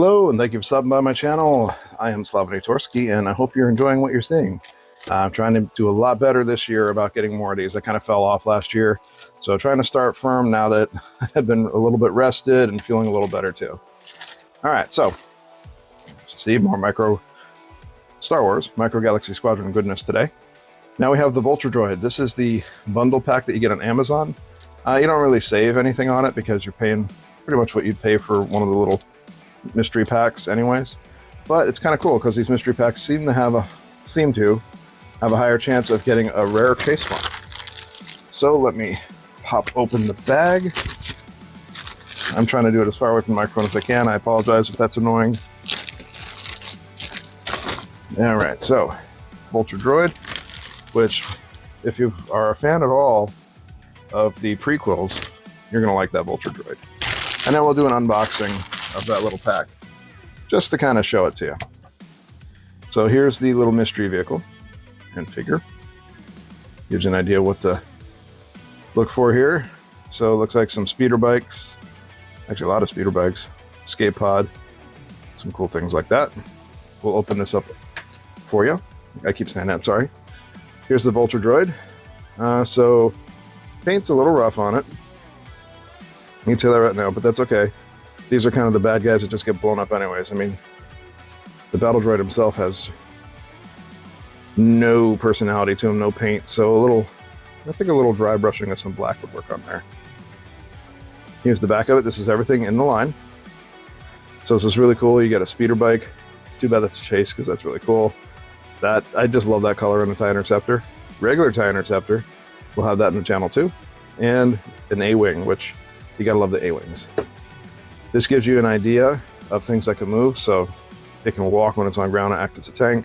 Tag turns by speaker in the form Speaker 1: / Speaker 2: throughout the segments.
Speaker 1: Hello, and thank you for stopping by my channel. I am Slav-in-a-tor-ski, and I hope you're enjoying what you're seeing. I'm trying to do a lot better this year about getting more of these. I kind of fell off last year, so trying to start firm now that I've been a little bit rested and feeling a little better too. All right, so see more micro Star Wars, Micro Galaxy Squadron goodness today. Now we have the Vulture Droid. This is the bundle pack that you get on Amazon. You don't really save anything on it because you're paying pretty much what you'd pay for one of the little mystery packs anyways. But it's kind of cool because these mystery packs seem to have a higher chance of getting a rare chase one. So let me pop open the bag. I'm trying to do it as far away from the microphone as I can. I apologize if that's annoying. All right, so Vulture Droid, which if you are a fan at all of the prequels, you're gonna like that Vulture Droid. And then we'll do an unboxing of that little pack, just to kind of show it to you. So here's the little mystery vehicle and figure. Gives you an idea what to look for here. So it looks like some speeder bikes, actually a lot of speeder bikes, escape pod, some cool things like that. We'll open this up for you. I keep saying that, sorry. Here's the Vulture Droid. So paint's a little rough on it. You can tell that right now, but that's okay. These are kind of the bad guys that just get blown up anyways. I mean, the battle droid himself has no personality to him, no paint, so I think a little dry brushing of some black would work on there. Here's the back of it. This is everything in the line. So this is really cool. You got a speeder bike. It's too bad that's a chase because that's really cool. I just love that color in the TIE Interceptor. Regular TIE Interceptor, we'll have that in the channel too. And an A-Wing, which you gotta love the A-Wings. This gives you an idea of things that can move, so it can walk when it's on ground and act as a tank,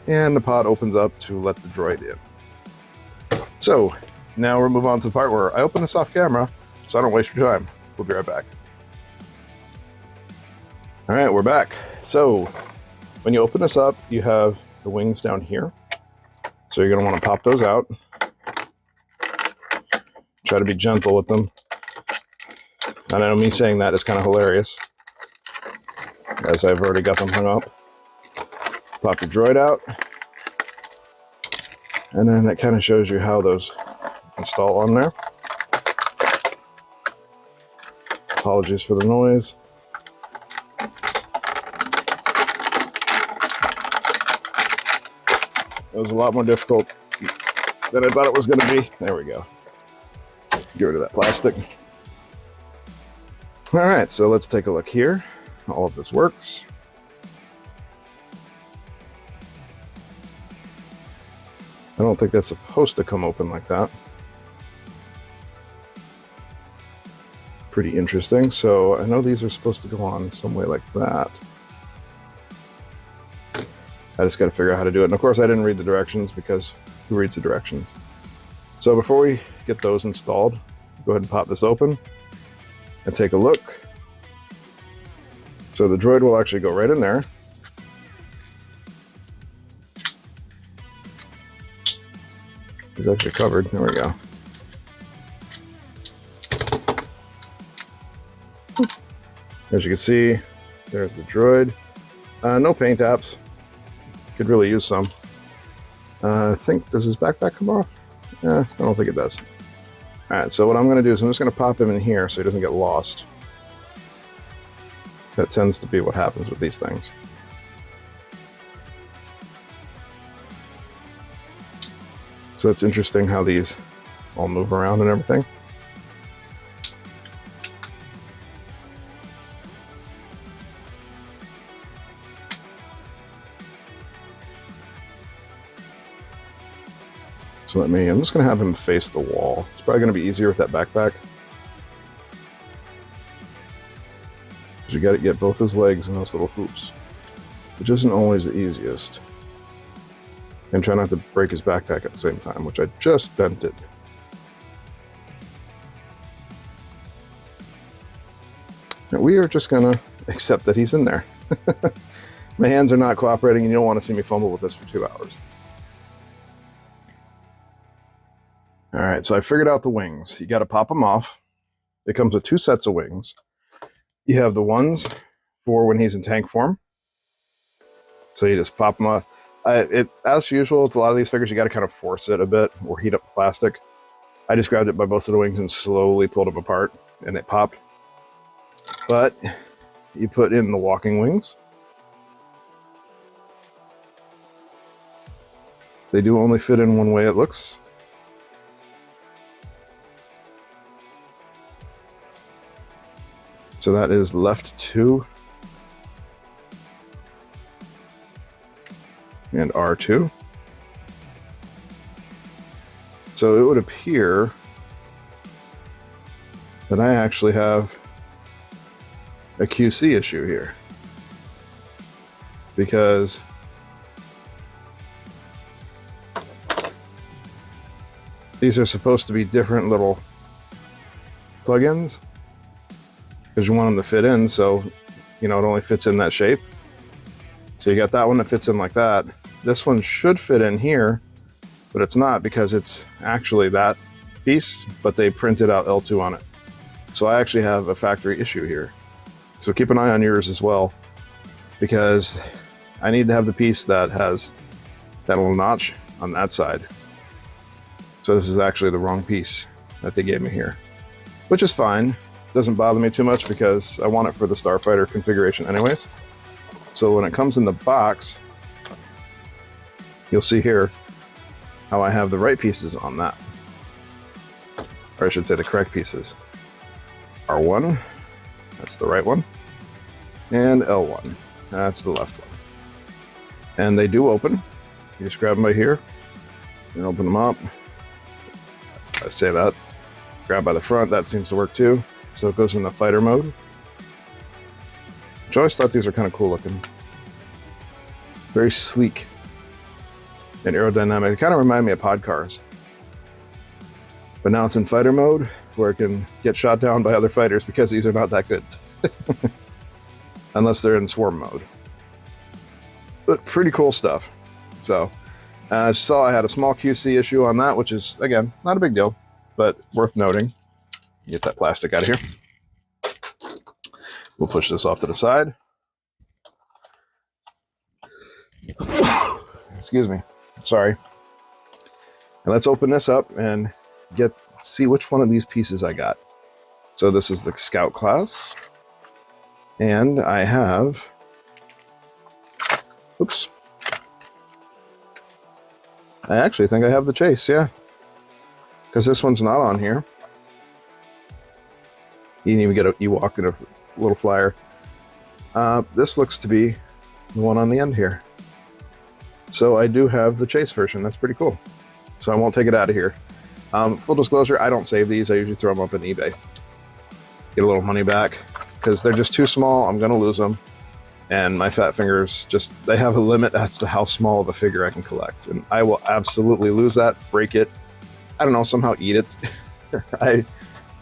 Speaker 1: and the pod opens up to let the droid in. So now we'll move on to the part where I open this off camera, so I don't waste your time. We'll be right back. All right, we're back. So when you open this up, you have the wings down here. So you're gonna wanna pop those out. Try to be gentle with them. I know me saying that is kind of hilarious, as I've already got them hung up. Pop your droid out, and then that kind of shows you how those install on there. Apologies for the noise. It was a lot more difficult than I thought it was going to be. There we go. Get rid of that plastic. All right, so let's take a look here. All of this works. I don't think that's supposed to come open like that. Pretty interesting. So I know these are supposed to go on some way like that. I just got to figure out how to do it. And of course I didn't read the directions because who reads the directions? So before we get those installed, go ahead and pop this open and take a look. So the droid will actually go right in there. He's actually covered. There we go. As you can see, there's the droid. No paint apps. Could really use some. I think, does his backpack come off? I don't think it does. All right, so what I'm going to do is I'm just going to pop him in here so he doesn't get lost. That tends to be what happens with these things. So it's interesting how these all move around and everything. So I'm just going to have him face the wall. It's probably going to be easier with that backpack. Because you got to get both his legs in those little hoops, which isn't always the easiest. And try not to break his backpack at the same time, which I just bent it. And we are just going to accept that he's in there. My hands are not cooperating, and you don't want to see me fumble with this for 2 hours. All right, so I figured out the wings. You got to pop them off. It comes with 2 sets of wings. You have the ones for when he's in tank form. So you just pop them up. As usual with a lot of these figures, you got to kind of force it a bit or heat up the plastic. I just grabbed it by both of the wings and slowly pulled them apart, and it popped. But you put in the walking wings. They do only fit in one way, it looks. So that is left 2 and R2. So it would appear that I actually have a QC issue here, because these are supposed to be different little plugins because you want them to fit in, so you know it only fits in that shape. So you got that one that fits in like that. This one should fit in here, but it's not because it's actually that piece, but they printed out L2 on it. So I actually have a factory issue here. So keep an eye on yours as well, because I need to have the piece that has that little notch on that side. So this is actually the wrong piece that they gave me here, which is fine. Doesn't bother me too much because I want it for the Starfighter configuration anyways. So when it comes in the box, you'll see here how I have the right pieces on that. Or I should say the correct pieces. R1, that's the right one. And L1, that's the left one. And they do open. You just grab them by here and open them up. I say that. Grab by the front, that seems to work too. So it goes in the fighter mode. Which I always thought these are kind of cool looking. Very sleek and aerodynamic. They kind of remind me of pod cars. But now it's in fighter mode where it can get shot down by other fighters because these are not that good. Unless they're in swarm mode. But pretty cool stuff. So, as you saw, I had a small QC issue on that, which is, again, not a big deal, but worth noting. Get that plastic out of here. We'll push this off to the side. Excuse me. Sorry. And let's open this up and see which one of these pieces I got. So this is the Scout class. And I have... Oops. I actually think I have the Chase, yeah. Because this one's not on here. You can even get an Ewok and a little flyer. This looks to be the one on the end here. So I do have the Chase version. That's pretty cool. So I won't take it out of here. Full disclosure, I don't save these. I usually throw them up on eBay. Get a little money back. Because they're just too small. I'm going to lose them. And my fat fingers just, they have a limit as to how small of a figure I can collect. And I will absolutely lose that, break it. I don't know, somehow eat it.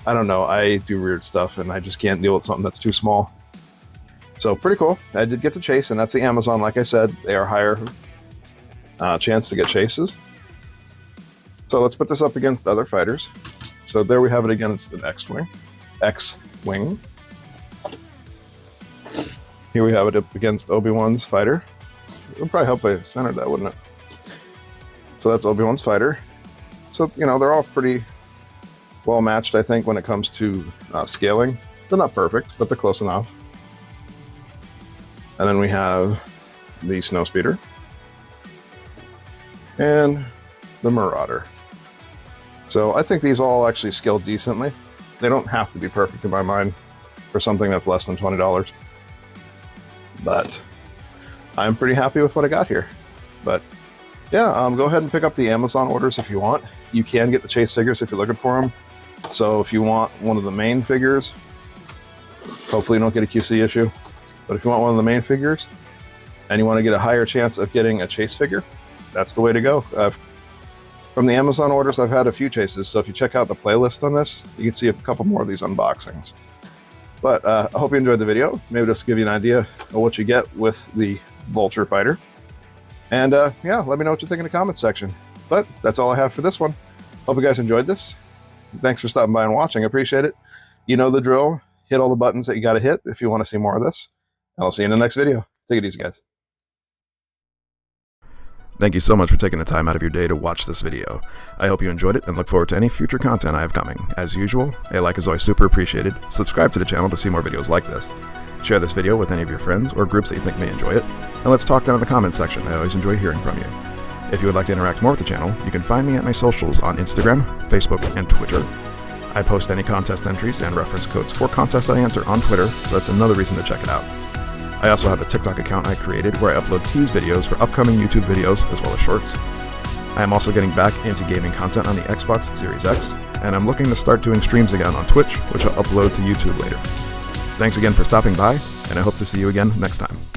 Speaker 1: I don't know. I do weird stuff and I just can't deal with something that's too small. So pretty cool. I did get the Chase, and that's the Amazon. Like I said, they are higher chance to get Chases. So let's put this up against other fighters. So there we have it against the X-Wing. Here we have it up against Obi-Wan's fighter. It would probably help if I centered that, wouldn't it? So that's Obi-Wan's fighter. So, you know, they're all pretty well matched, I think, when it comes to scaling. They're not perfect, but they're close enough. And then we have the Snowspeeder and the Marauder. So I think these all actually scale decently. They don't have to be perfect in my mind for something that's less than $20. But I'm pretty happy with what I got here. But yeah, go ahead and pick up the Amazon orders if you want. You can get the Chase figures if you're looking for them. So if you want one of the main figures, hopefully you don't get a QC issue. But if you want one of the main figures and you want to get a higher chance of getting a Chase figure, that's the way to go. From the Amazon orders, I've had a few Chases. So if you check out the playlist on this, you can see a couple more of these unboxings. But I hope you enjoyed the video. Maybe just give you an idea of what you get with the Vulture fighter. And yeah, let me know what you think in the comments section. But that's all I have for this one. Hope you guys enjoyed this. Thanks for stopping by and watching. I appreciate it. You know the drill. Hit all the buttons that you got to hit if you want to see more of this. I'll see you in the next video. Take it easy, guys.
Speaker 2: Thank you so much for taking the time out of your day to watch this video. I hope you enjoyed it and look forward to any future content I have coming. As usual, a like is always super appreciated. Subscribe to the channel to see more videos like this. Share this video with any of your friends or groups that you think may enjoy it. And let's talk down in the comments section. I always enjoy hearing from you. If you would like to interact more with the channel, you can find me at my socials on Instagram, Facebook, and Twitter. I post any contest entries and reference codes for contests I enter on Twitter, so that's another reason to check it out. I also have a TikTok account I created where I upload tease videos for upcoming YouTube videos as well as shorts. I am also getting back into gaming content on the Xbox Series X, and I'm looking to start doing streams again on Twitch, which I'll upload to YouTube later. Thanks again for stopping by, and I hope to see you again next time.